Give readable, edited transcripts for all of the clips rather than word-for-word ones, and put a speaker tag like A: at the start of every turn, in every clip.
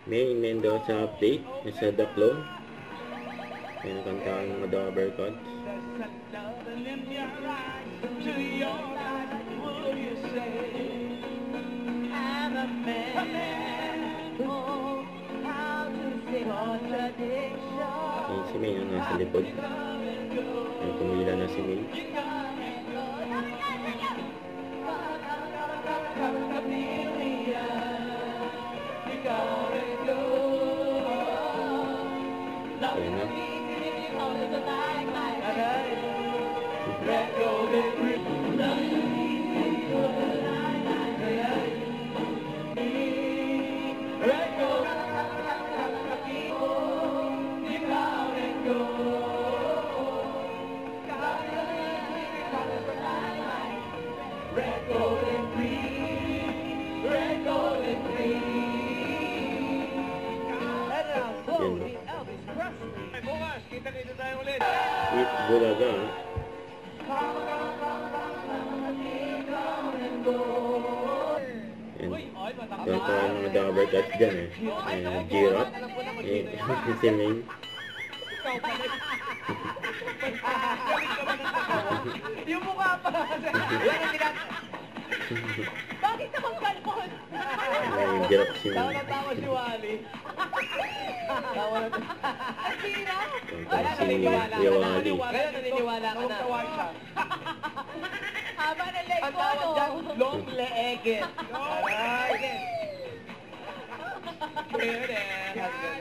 A: May Mendoza update sa The Clone. May nakantaan mga The Uppercuts. Ayun si May yung nasa likod. May pumila na si May. Ayan na. With Bulaga. Kaya mga The Uppercuts dyan eh. G-Rock. Si May.
B: Yung mukha pa. Bakit naman kalpon?
A: Yung G-Rock si May.
B: Tawa si Wally. Tawa na ito.
A: Si Yawali.
B: Kaya naniniwala ka na. Haba na leg ko, no? Long legged.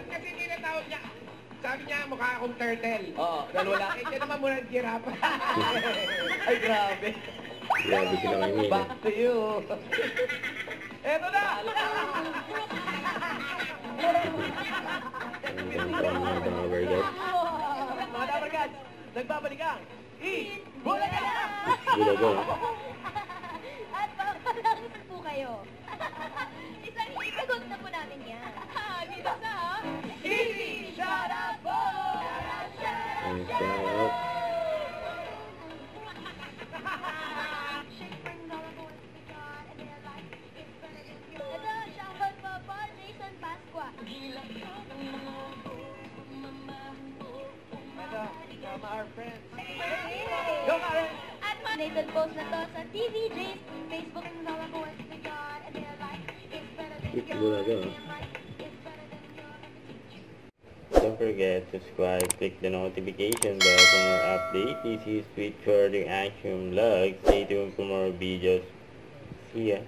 C: Kasi tinatawag niya, sabi niya mukha akong turtle.
B: Oo, dahil wala.
C: Eh, siya naman muna ng giraffe.
B: Ay, grabe.
A: Grabe sila kay May.
B: Back to you. Eto na!
A: Ang ganda mga The Uppercuts.
B: Mga dabargad, nagbabalik ang Bulaga!
A: Bulaga.
D: At papalang po kayo. Isang ikagot na po namin yan. Dito sa
B: Easy Shout Out po!
A: Ang sarap.
D: Ito, shoutout po po, Jason Pasqua.
B: Ito, sama our friends. Go, Karen!
D: At Nathan post na to sa TVJ's Facebook and all of us we got. And they're like, it's better than
A: With
D: yours.
A: Bulaga.
D: And like, it's better than yours.
A: Don't forget to subscribe, click the notification bell for more updates. This is Sweet Further Action Vlog. Stay tuned for more videos. See ya.